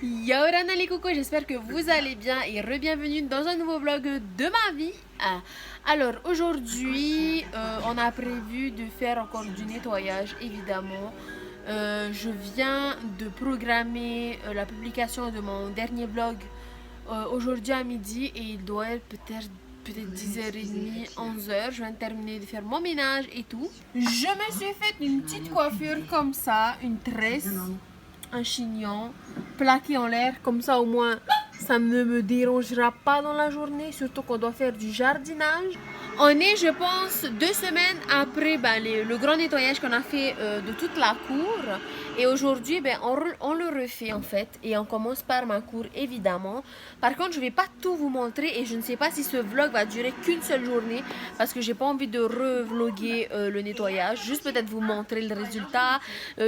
Yorana les cocos, j'espère que vous allez bien et re-bienvenue dans un nouveau vlog de ma vie. Alors aujourd'hui, on a prévu de faire encore du nettoyage évidemment. Je viens de programmer la publication de mon dernier vlog aujourd'hui à midi et il doit être peut-être 10h30, 11h. Je viens de terminer de faire mon ménage et tout. Je me suis fait une petite coiffure comme ça, une tresse, un chignon plaqué en l'air, comme ça au moins ça ne me dérangera pas dans la journée, surtout qu'on doit faire du jardinage. On est, je pense, 2 semaines après le grand nettoyage qu'on a fait de toute la cour. Et aujourd'hui, on le refait en fait. Et on commence par ma cour, évidemment. Par contre, je ne vais pas tout vous montrer. Et je ne sais pas si ce vlog va durer qu'une seule journée. Parce que j'ai pas envie de revloguer le nettoyage. Juste peut-être vous montrer le résultat,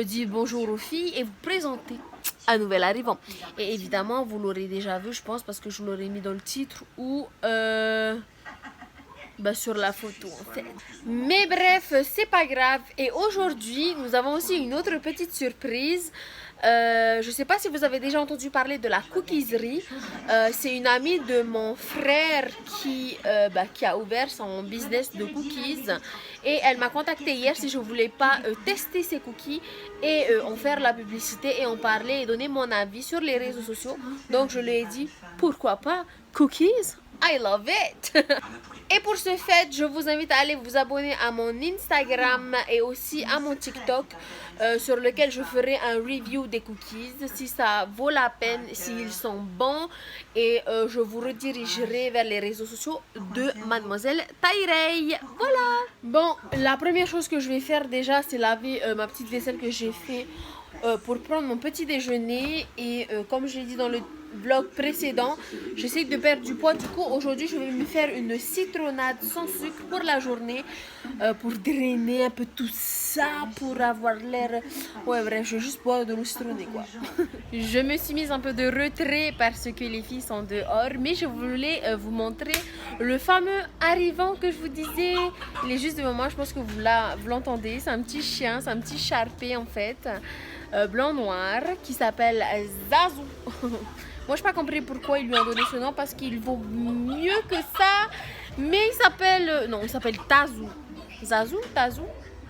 dire bonjour aux filles et vous présenter un nouvel arrivant. Et évidemment, vous l'aurez déjà vu, je pense, parce que je l'aurais mis dans le titre ou... sur la photo en fait. Mais bref, c'est pas grave. Et aujourd'hui, nous avons aussi une autre petite surprise. Je sais pas si vous avez déjà entendu parler de la cookieserie. C'est une amie de mon frère qui a ouvert son business de cookies. Et elle m'a contacté hier si je voulais pas tester ses cookies et en faire la publicité et en parler et donner mon avis sur les réseaux sociaux. Donc je lui ai dit pourquoi pas cookies. I love it. Et pour ce fait, je vous invite à aller vous abonner à mon Instagram et aussi à mon TikTok sur lequel je ferai un review des cookies si ça vaut la peine, s'ils sont bons et je vous redirigerai vers les réseaux sociaux de Mademoiselle Tairei. Voilà. Bon, la première chose que je vais faire déjà, c'est laver ma petite vaisselle que j'ai fait pour prendre mon petit déjeuner et comme je l'ai dit dans le vlog précédent, j'essaie de perdre du poids. Du coup, aujourd'hui, je vais me faire une citronnade sans sucre pour la journée pour drainer un peu tout ça, pour avoir l'air... Ouais, bref, je vais juste boire de l'eau citronnée, quoi. Je me suis mise un peu de retrait parce que les filles sont dehors, mais je voulais vous montrer le fameux arrivant que je vous disais. Il est juste devant moi, je pense que vous l'entendez. C'est un petit chien, c'est un petit charpé en fait, blanc-noir, qui s'appelle Zazou. Moi, je n'ai pas compris pourquoi ils lui ont donné ce nom parce qu'il vaut mieux que ça. Mais il s'appelle... non, il s'appelle Tazou. Zazou, Tazou,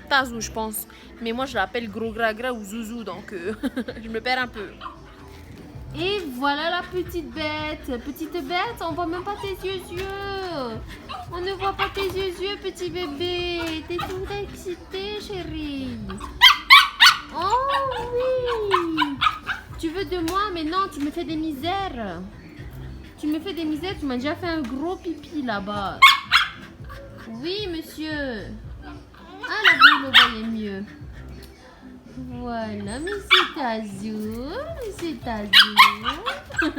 Tazou, je pense. Mais moi, je l'appelle Gros Gragra ou Zouzou, donc je me perds un peu. Et voilà la petite bête. Petite bête, on voit même pas tes yeux. On ne voit pas tes yeux, petit bébé. T'es tout excité, chérie. Oh oui. Tu veux de moi, mais non, tu me fais des misères. Tu me fais des misères, tu m'as déjà fait un gros pipi là-bas. Oui, monsieur. Ah, là, vous le voyez mieux. Voilà, monsieur Tazou. Monsieur Tazou.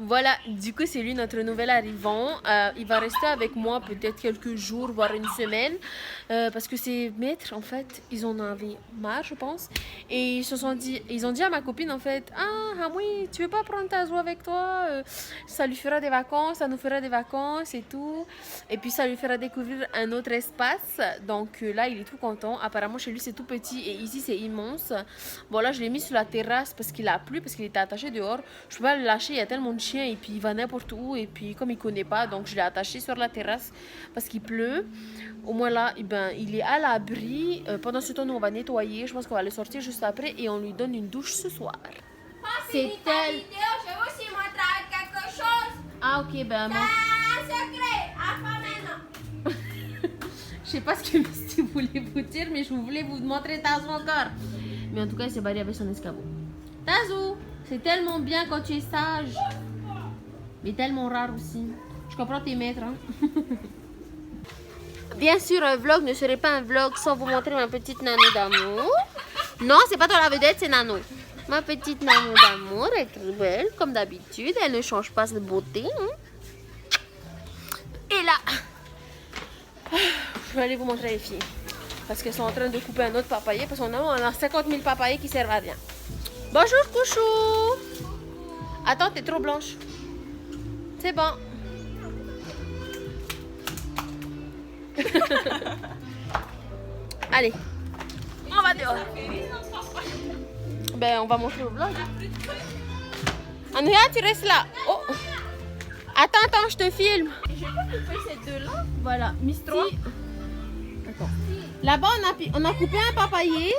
Voilà, du coup c'est lui notre nouvel arrivant. Il va rester avec moi peut-être quelques jours, voire une semaine. Parce que ses maîtres, en fait, ils en avaient marre, je pense. Et ils ont dit à ma copine, en fait, ah oui, tu veux pas prendre Tazou avec toi? Ça lui fera des vacances, ça nous fera des vacances et tout. Et puis ça lui fera découvrir un autre espace. Donc là, il est tout content. Apparemment, chez lui, c'est tout petit et ici, c'est immense. Bon, là, je l'ai mis sur la terrasse parce qu'il a plu, parce qu'il était attaché dehors. Je peux pas le lâcher, il y a tellement de chiens et puis il va n'importe où. Et puis, comme il connaît pas, donc je l'ai attaché sur la terrasse parce qu'il pleut. Au moins là, il est à l'abri. Pendant ce temps, nous, on va nettoyer. Je pense qu'on va le sortir juste après et on lui donne une douche ce soir. C'est elle. Je vais aussi montrer quelque chose. Ah, ok, C'est un secret. Enfin, maintenant. Je sais pas ce que Misty voulait vous dire, mais je voulais vous montrer Tazou encore. Mais en tout cas, il s'est barré avec son escabeau. Tazou, c'est tellement bien quand tu es sage. Mais tellement rare aussi. Je comprends tes maîtres, hein. Bien sûr, un vlog ne serait pas un vlog sans vous montrer ma petite Nano d'amour. Non, c'est pas toi la vedette, c'est Nano. Ma petite Nano d'amour est très belle, comme d'habitude. Elle ne change pas de beauté. Hein. Et là, je vais aller vous montrer les filles. Parce qu'elles sont en train de couper un autre papayer. Parce qu'on a 50 000 papayers qui servent à rien. Bonjour, Couchou. Attends, t'es trop blanche. C'est bon. Allez, on va dehors. ben on va montrer le vlog. Andrea, tu restes là. Oh. Attends, je te filme. Je peux couper ces deux-là. Voilà, Misty. Attends. Là-bas, on a coupé un papayer.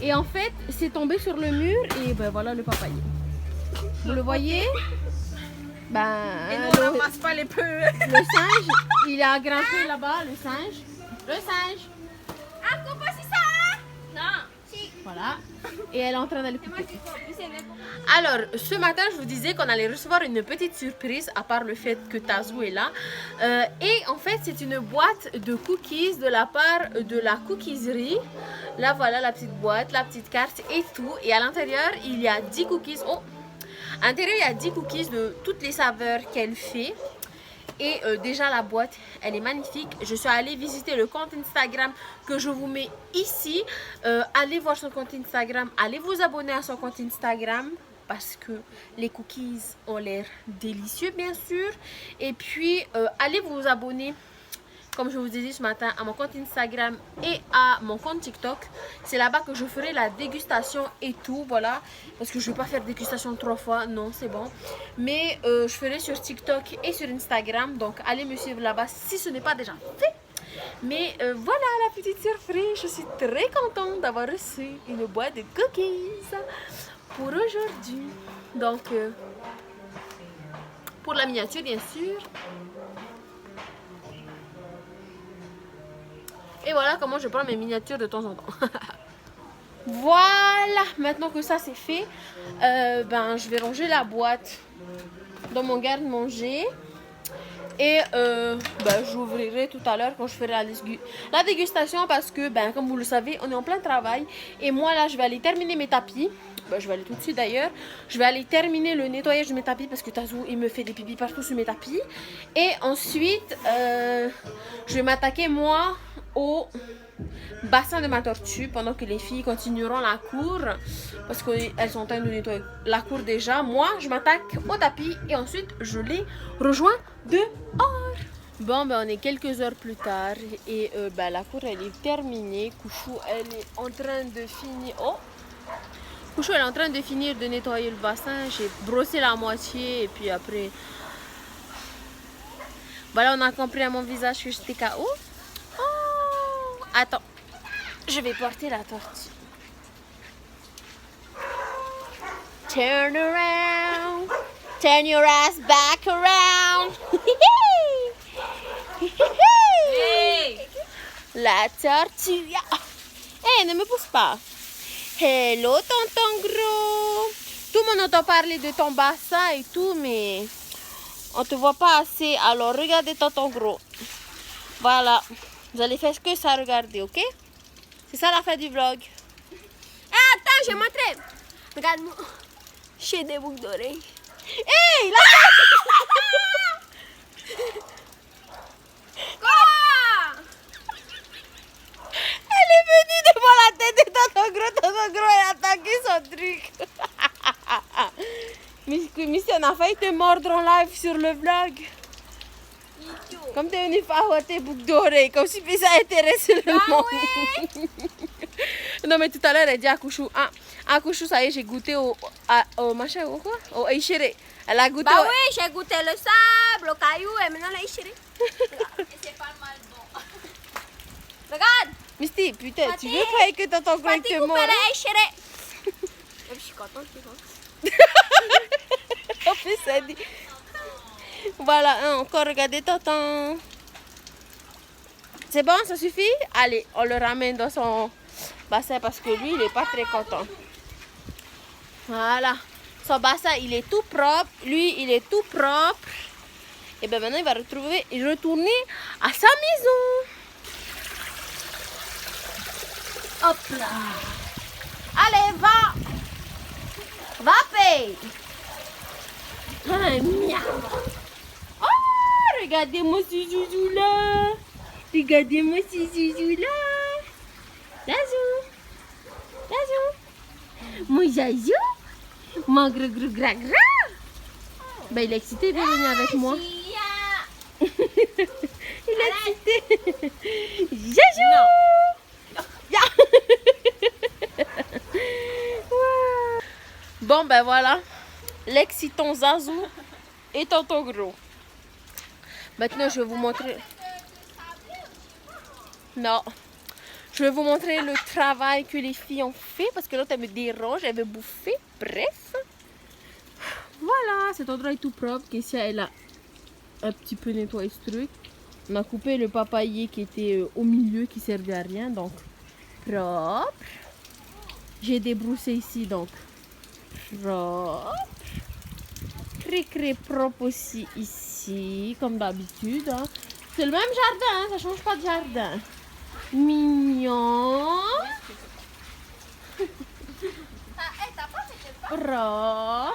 Et en fait, c'est tombé sur le mur. Et ben voilà le papayer. Vous le voyez? Ben, et nous, on ramasse pas les peu. Le singe, il a grimpé là-bas, le singe. Le singe. Ah, coupe aussi ça, hein? Non. Si. Voilà. Et elle est en train d'aller C'est moi couper. qui coupe. C'est même Alors, ce matin, je vous disais qu'on allait recevoir une petite surprise, à part le fait que Tazou est là. Et en fait, c'est une boîte de cookies de la part de la cookiserie. Là, voilà la petite boîte, la petite carte et tout. Et à l'intérieur, il y a 10 cookies. Oh! À l'intérieur, il y a 10 cookies de toutes les saveurs qu'elle fait. Et déjà la boîte, elle est magnifique. Je suis allée visiter le compte Instagram que je vous mets ici. Allez voir son compte Instagram. Allez vous abonner à son compte Instagram. Parce que les cookies ont l'air délicieux, bien sûr. Et puis, allez vous abonner, comme je vous ai dit ce matin, à mon compte Instagram et à mon compte TikTok. C'est là-bas que je ferai la dégustation et tout, voilà. Parce que je ne vais pas faire dégustation 3 fois, non, c'est bon. Mais je ferai sur TikTok et sur Instagram. Donc, allez me suivre là-bas si ce n'est pas déjà fait. Mais voilà la petite surprise. Je suis très contente d'avoir reçu une boîte de cookies pour aujourd'hui. Donc, pour la miniature, bien sûr. Et voilà comment je prends mes miniatures de temps en temps. Voilà, maintenant que ça c'est fait, ben, je vais ranger la boîte dans mon garde-manger. Et ben, j'ouvrirai tout à l'heure quand je ferai la dégustation parce que, ben, comme vous le savez, on est en plein travail. Et moi là, je vais aller terminer mes tapis. Ben, je vais aller tout de suite d'ailleurs. Je vais aller terminer le nettoyage de mes tapis parce que Tazou, il me fait des pipis partout sur mes tapis. Et ensuite, je vais m'attaquer moi au bassin de ma tortue pendant que les filles continueront la cour parce qu'elles sont en train de nettoyer la cour déjà. Moi, je m'attaque au tapis et ensuite je les rejoins dehors. Bon, ben on est quelques heures plus tard et ben, la cour elle est terminée. Couchou, elle est en train de finir. Oh! Couchou, elle est en train de finir de nettoyer le bassin. J'ai brossé la moitié et puis après. Voilà, on a compris à mon visage que j'étais KO. Oh! Attends, je vais porter la tortue. Turn around, turn your ass back around. Hey! La tortue. Hey, ne me pousse pas. Hello, tonton gros. Tout le monde entend parler de ton bassin et tout, mais on te voit pas assez. Alors, regardez tonton gros. Voilà. Vous allez faire que ça, regarder, ok? C'est ça la fin du vlog. Ah, attends, je vais montrer. Regarde-moi. J'ai des boucles d'oreilles. Hey, là! Quoi? Elle est venue devant la tête de tonton gros, elle a attaqué son truc. Missy, on a failli te mordre en live sur le vlog. Comme t'es venu faire tes boucles d'oreilles, comme si ça intéressait le monde. Ouais. Non mais tout à l'heure elle dit à Couchou, ah Couchou, ça y est, j'ai goûté au machin ou quoi? Au échiré. Elle a goûté Bah oui, j'ai goûté le sable, le caillou et maintenant la échiré. Et c'est pas mal bon. Regarde. Misty, putain, tu Fatih, veux pas que tonton gros Fatih te coupe mord? la échiré. Je suis contente, tu vois. En plus, elle dit. Voilà, encore regardez tonton. C'est bon, ça suffit? Allez, on le ramène dans son bassin parce que lui, il est pas très content. Voilà. Son bassin, il est tout propre. Lui, il est tout propre. Et bien maintenant, il va retourner à sa maison. Hop là. Allez, va. Va, paye. Ah, miam. Oh, regardez-moi ce zouzou là. Regardez-moi ce zouzou là. Zazou. Zazou. Mon zazou. Mon gros gra. Ben, il est excité de venir avec moi. Il est excité. Zazou. Ya. Bon, ben voilà. L'excitant Zazou et tonton Gros. Maintenant, je vais vous montrer... Non. Je vais vous montrer le travail que les filles ont fait parce que l'autre, elle me dérange, elle veut bouffer. Bref. Voilà, cet endroit est tout propre. Kessia, elle a un petit peu nettoyé ce truc. On a coupé le papayer qui était au milieu, qui servait à rien, donc propre. J'ai débroussé ici, donc propre. Cré propre aussi ici, comme d'habitude. Hein. C'est le même jardin, hein, ça change pas de jardin. Mignon. Propre.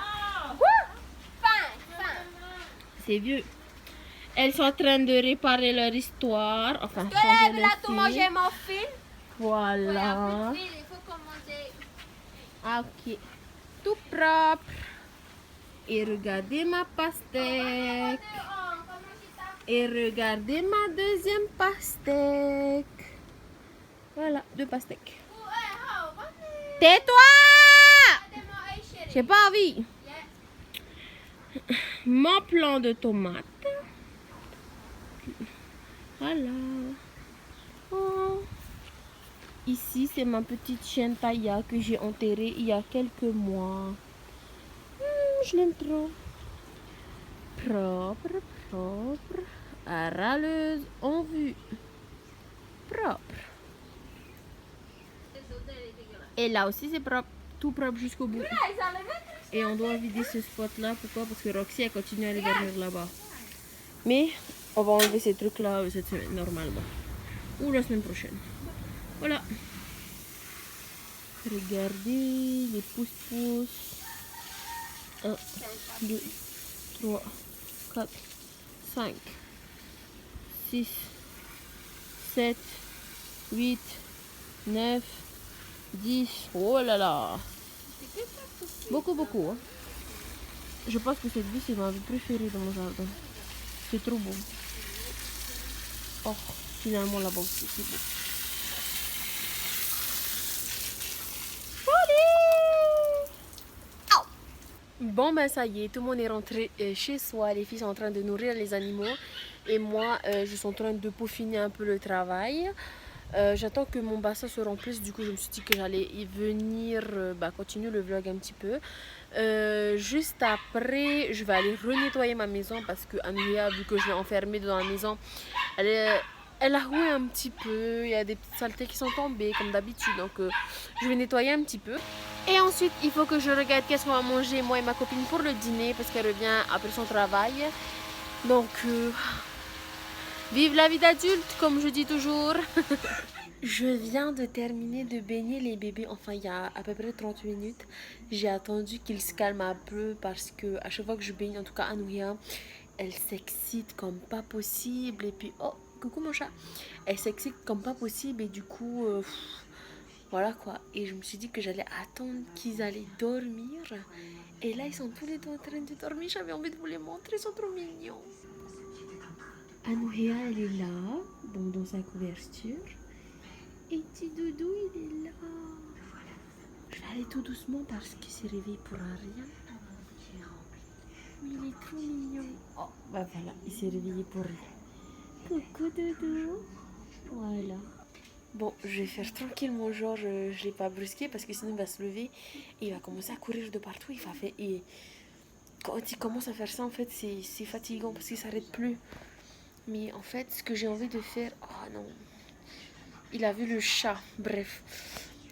C'est vieux. Elles sont en train de réparer leur histoire. Enfin, changer le tout manger fil. mon fil. Voilà. Il faut commencer. Ah, ok. Tout propre. Et regardez ma pastèque. Et regardez ma deuxième pastèque. Voilà, 2 pastèques. Tais-toi! J'ai pas envie. Mon plant de tomates. Voilà. Oh. Ici, c'est ma petite chienne Taya que j'ai enterrée il y a quelques mois. Je l'aime trop. Propre, propre. Râleuse en vue. Propre. Et là aussi, c'est propre. Tout propre jusqu'au bout. Et on doit vider ce spot-là. Pourquoi? Parce que Roxy a continué à aller dormir là-bas. Mais on va enlever ces trucs-là cette semaine, normalement. Ou la semaine prochaine. Voilà. Regardez les pouces-pouces. 1, 2, 3, 4, 5, 6, 7, 8, 9, 10. Oh là là. Beaucoup, beaucoup. Hein. Je pense que cette vie, c'est ma vie préférée dans mon jardin. C'est trop beau. Oh, finalement là-bas aussi, c'est beau. Bon ben ça y est, tout le monde est rentré chez soi, les filles sont en train de nourrir les animaux et moi je suis en train de peaufiner un peu le travail. J'attends que mon bassin se remplisse, du coup je me suis dit que j'allais y venir continuer le vlog un petit peu. Juste après, je vais aller renettoyer ma maison parce que Anuia, vu que je l'ai enfermée dans la maison, elle a roué un petit peu, il y a des petites saletés qui sont tombées comme d'habitude, donc je vais nettoyer un petit peu. Et ensuite, il faut que je regarde qu'est-ce qu'on va manger, moi et ma copine, pour le dîner, parce qu'elle revient après son travail. Donc, vive la vie d'adulte, comme je dis toujours. Je viens de terminer de baigner les bébés, enfin il y a à peu près 30 minutes. J'ai attendu qu'ils se calment un peu parce que à chaque fois que je baigne, en tout cas Anuia, elle s'excite comme pas possible. Et puis, oh, coucou mon chat. Elle s'excite comme pas possible et du coup, voilà quoi. Et je me suis dit que j'allais attendre qu'ils allaient dormir. Et là, ils sont tous les deux en train de dormir. J'avais envie de vous les montrer, ils sont trop mignons. Anuia, elle est là, donc dans sa couverture. Et petit doudou, il est là. Je vais aller tout doucement parce qu'il s'est réveillé pour rien. Mais il est trop mignon. Oh, bah voilà, il s'est réveillé pour rien. Coucou doudou. Voilà. Bon, je vais faire tranquillement, genre je ne l'ai pas brusqué parce que sinon il va se lever et il va commencer à courir de partout. Et quand il commence à faire ça, en fait, c'est fatigant parce qu'il ne s'arrête plus. Mais en fait, ce que j'ai envie de faire... Oh non. Il a vu le chat. Bref.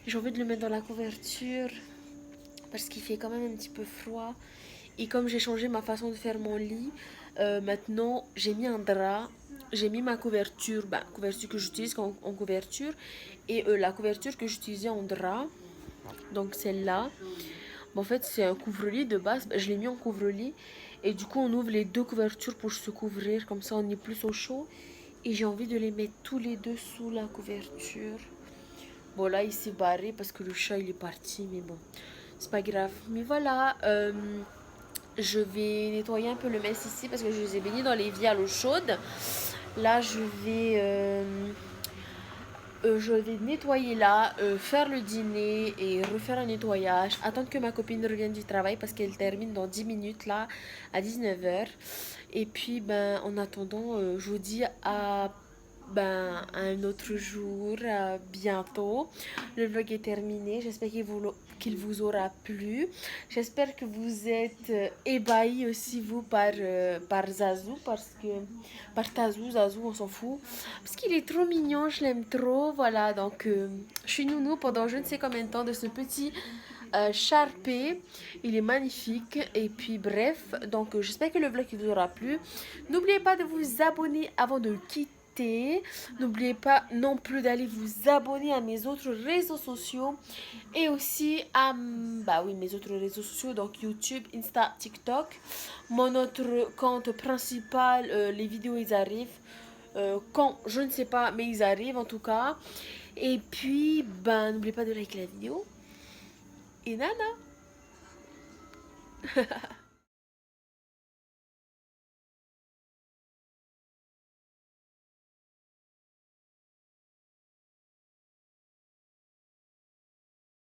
J'ai envie de le mettre dans la couverture parce qu'il fait quand même un petit peu froid. Et comme j'ai changé ma façon de faire mon lit, maintenant j'ai mis un drap. J'ai mis ma couverture, couverture que j'utilise en couverture. Et la couverture que j'utilisais en drap. Donc celle-là. En fait, c'est un couvre-lit de base. Je l'ai mis en couvre-lit. Et du coup, on ouvre les deux couvertures pour se couvrir. Comme ça, on est plus au chaud. Et j'ai envie de les mettre tous les deux sous la couverture. Bon, là, il s'est barré parce que le chat, il est parti. Mais bon, c'est pas grave. Mais voilà, je vais nettoyer un peu le mess ici parce que je les ai baignés dans l'évier à l'eau chaude. Là, je vais Je vais nettoyer là, faire le dîner et refaire un nettoyage. Attendre que ma copine revienne du travail parce qu'elle termine dans 10 minutes là, à 19h. Et puis, ben, en attendant, je vous dis à un autre jour, bientôt. Le vlog est terminé. J'espère qu'il vous aura plu. J'espère que vous êtes ébahis aussi, vous, par Zazou. Par Zazou, on s'en fout. Parce qu'il est trop mignon, je l'aime trop. Voilà, donc je suis nounou pendant je ne sais combien de temps de ce petit Sharpé. Il est magnifique. Et puis bref, donc j'espère que le vlog vous aura plu. N'oubliez pas de vous abonner avant de quitter. N'oubliez pas non plus d'aller vous abonner à mes autres réseaux sociaux et aussi à mes autres réseaux sociaux, donc YouTube, Insta, TikTok. Mon autre compte principal, les vidéos ils arrivent quand je ne sais pas, mais ils arrivent en tout cas. Et puis n'oubliez pas de liker la vidéo et nana.